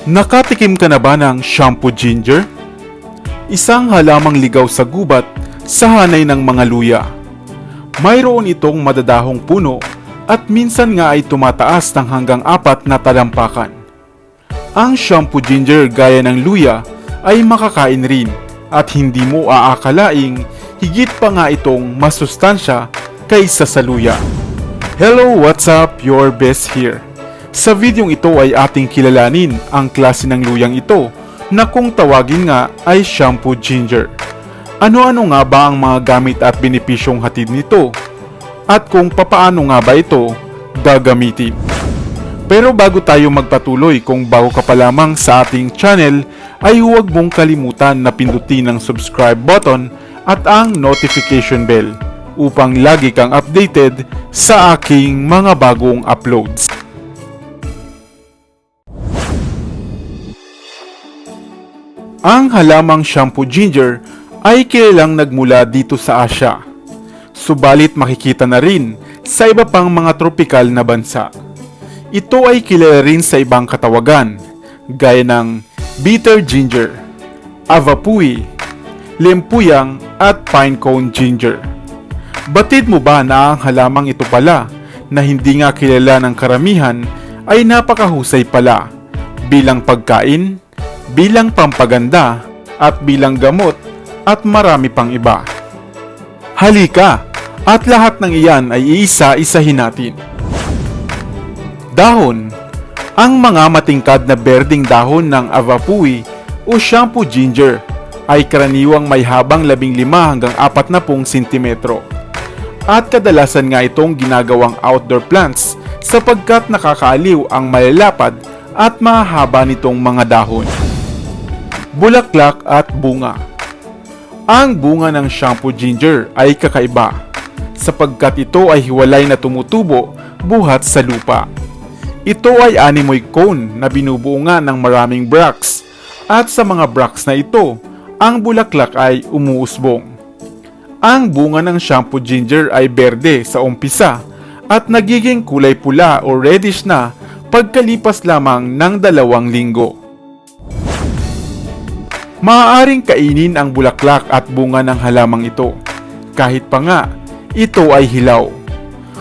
Nakatikim ka na ba ng shampoo ginger? Isang halamang ligaw sa gubat sa hanay ng mga luya. Mayroon itong madadahong puno at minsan nga ay tumataas ng hanggang 4 na talampakan. Ang shampoo ginger gaya ng luya ay makakain rin at hindi mo aakalaing higit pa nga itong masustansya kaysa sa luya. Hello, what's up? Your best here. Sa videong ito ay ating kilalanin ang klase ng luyang ito na kung tawagin nga ay shampoo ginger. Ano-ano nga ba ang mga gamit at benepisyong hatid nito? At kung papaano nga ba ito gagamitin? Pero bago tayo magpatuloy, kung bago ka pa lamang sa ating channel, ay huwag mong kalimutan na pindutin ang subscribe button at ang notification bell upang lagi kang updated sa aking mga bagong uploads. Ang halamang shampoo ginger ay kilalang nagmula dito sa Asya. Subalit makikita na rin sa iba pang mga tropikal na bansa. Ito ay kilala rin sa ibang katawagan, gaya ng bitter ginger, avapui, lempuyang at pinecone ginger. Batid mo ba na ang halamang ito pala na hindi nga kilala ng karamihan ay napakahusay pala bilang pagkain, bilang pampaganda at bilang gamot at marami pang iba. Halika at lahat ng iyan ay iisa-isahin natin. Dahon. Ang mga matingkad na berdeng dahon ng avapui o shampoo ginger ay karaniwang may habang 15 hanggang 40 sentimetro. At kadalasan nga itong ginagawang outdoor plants sapagkat nakakaaliw ang malalapad at mahahaba nitong mga dahon. Bulaklak at bunga. Ang bunga ng shampoo ginger ay kakaiba sapagkat ito ay hiwalay na tumutubo buhat sa lupa. Ito ay animoy cone na binubuo nga ng maraming bracts at sa mga bracts na ito, ang bulaklak ay umuusbong. Ang bunga ng shampoo ginger ay berde sa umpisa at nagiging kulay pula o reddish na pagkalipas lamang ng 2 linggo. Maaaring kainin ang bulaklak at bunga ng halamang ito, kahit pa nga ito ay hilaw.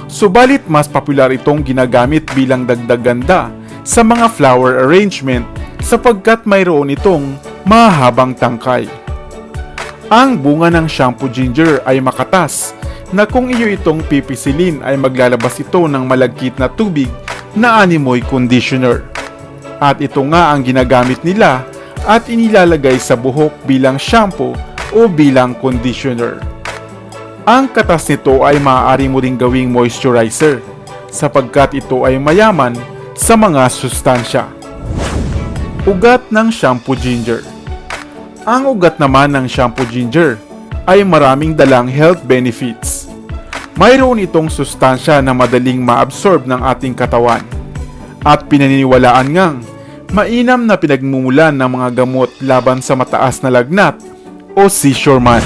Subalit mas popular itong ginagamit bilang dagdag ganda sa mga flower arrangement sapagkat mayroon itong mahabang tangkay. Ang bunga ng shampoo ginger ay makatas na kung iyo itong pipisilin ay maglalabas ito ng malagkit na tubig na animoy conditioner. At ito nga ang ginagamit nila at inilalagay sa buhok bilang shampoo o bilang conditioner. Ang katas nito ay maaari mo ring gawing moisturizer sapagkat ito ay mayaman sa mga sustansya. Ugat ng shampoo ginger. Ang ugat naman ng shampoo ginger ay maraming dalang health benefits. Mayroon itong sustansya na madaling maabsorb ng ating katawan at pinaniniwalaan ngang mainam na pinagmumulan ng mga gamot laban sa mataas na lagnat o seizure man.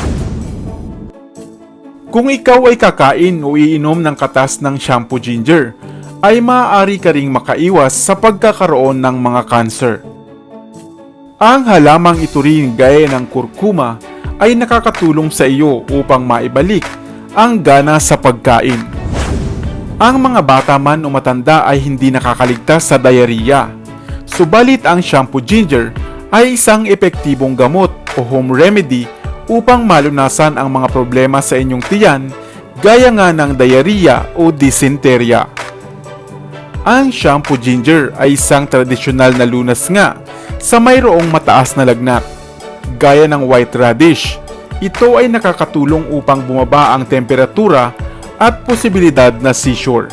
Kung ikaw ay kakain o iinom ng katas ng shampoo ginger, ay maaari ka ring makaiwas sa pagkakaroon ng mga cancer. Ang halamang ito rin gaya ng kurkuma ay nakakatulong sa iyo upang maibalik ang gana sa pagkain. Ang mga bata man o matanda ay hindi nakakaligtas sa diarrhea. Subalit ang shampoo ginger ay isang epektibong gamot o home remedy upang malunasan ang mga problema sa inyong tiyan gaya nga ng diarrhea o dysenteria. Ang shampoo ginger ay isang tradisyonal na lunas nga sa mayroong mataas na lagnat. Gaya ng white radish, ito ay nakakatulong upang bumaba ang temperatura at posibilidad na seizure.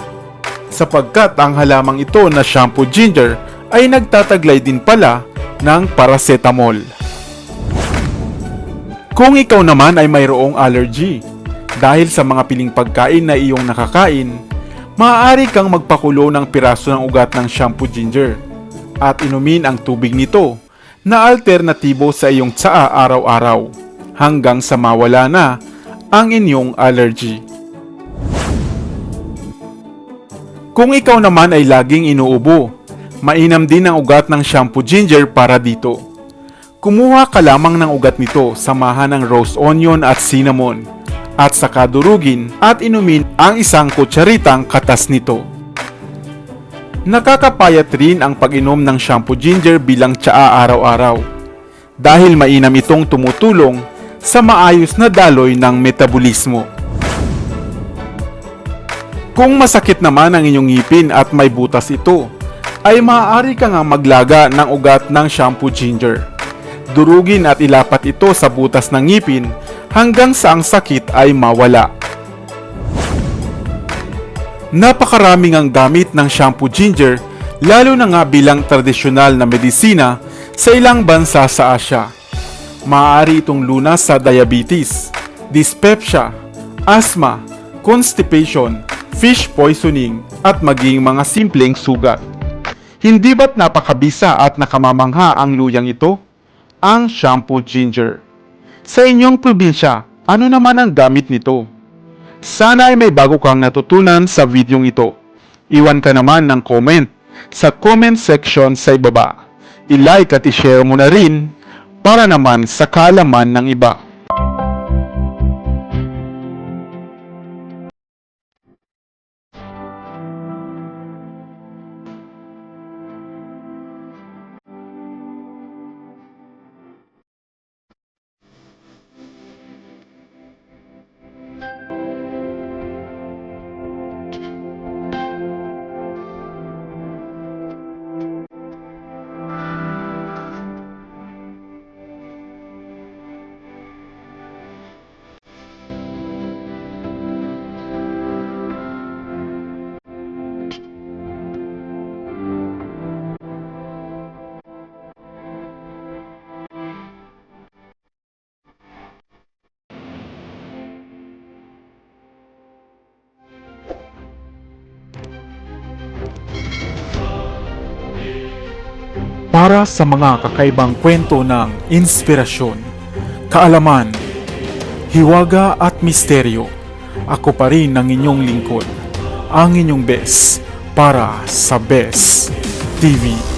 Sapagkat ang halamang ito na shampoo ginger ay nagtataglay din pala ng paracetamol. Kung ikaw naman ay mayroong allergy dahil sa mga piling pagkain na iyong nakakain, maaari kang magpakulo ng piraso ng ugat ng shampoo ginger at inumin ang tubig nito na alternatibo sa iyong tsaa araw-araw hanggang sa mawala na ang inyong allergy. Kung ikaw naman ay laging inuubo Mainam din ang ugat ng shampoo ginger para dito. Kumuha ka lamang ng ugat nito, samahan ng roast onion at cinnamon, at saka durugin at inumin ang isang kutsaritang katas nito. Nakakapayat rin ang pag-inom ng shampoo ginger bilang tsaa araw-araw, dahil mainam itong tumutulong sa maayos na daloy ng metabolismo. Kung masakit naman ang inyong ngipin at may butas ito, ay maaari ka nga maglaga ng ugat ng shampoo ginger. Durugin at ilapat ito sa butas ng ngipin hanggang sa ang sakit ay mawala. Napakaraming ang gamit ng shampoo ginger, lalo na nga bilang tradisyonal na medisina sa ilang bansa sa Asya. Maaari itong lunas sa diabetes, dyspepsia, asthma, constipation, fish poisoning, at maging mga simpleng sugat. Hindi ba't napakabisa at nakamamangha ang luyang ito? Ang shampoo ginger. Sa inyong probinsya, ano naman ang gamit nito? Sana ay may bago kang natutunan sa videong ito. Iwan ka naman ng comment sa comment section sa ibaba. I-like at i-share mo na rin para naman sa kaalaman ng iba. Para sa mga kakaibang kwento ng inspirasyon, kaalaman, hiwaga at misteryo, ako pa rin ang inyong lingkod, ang inyong best para sa Best TV.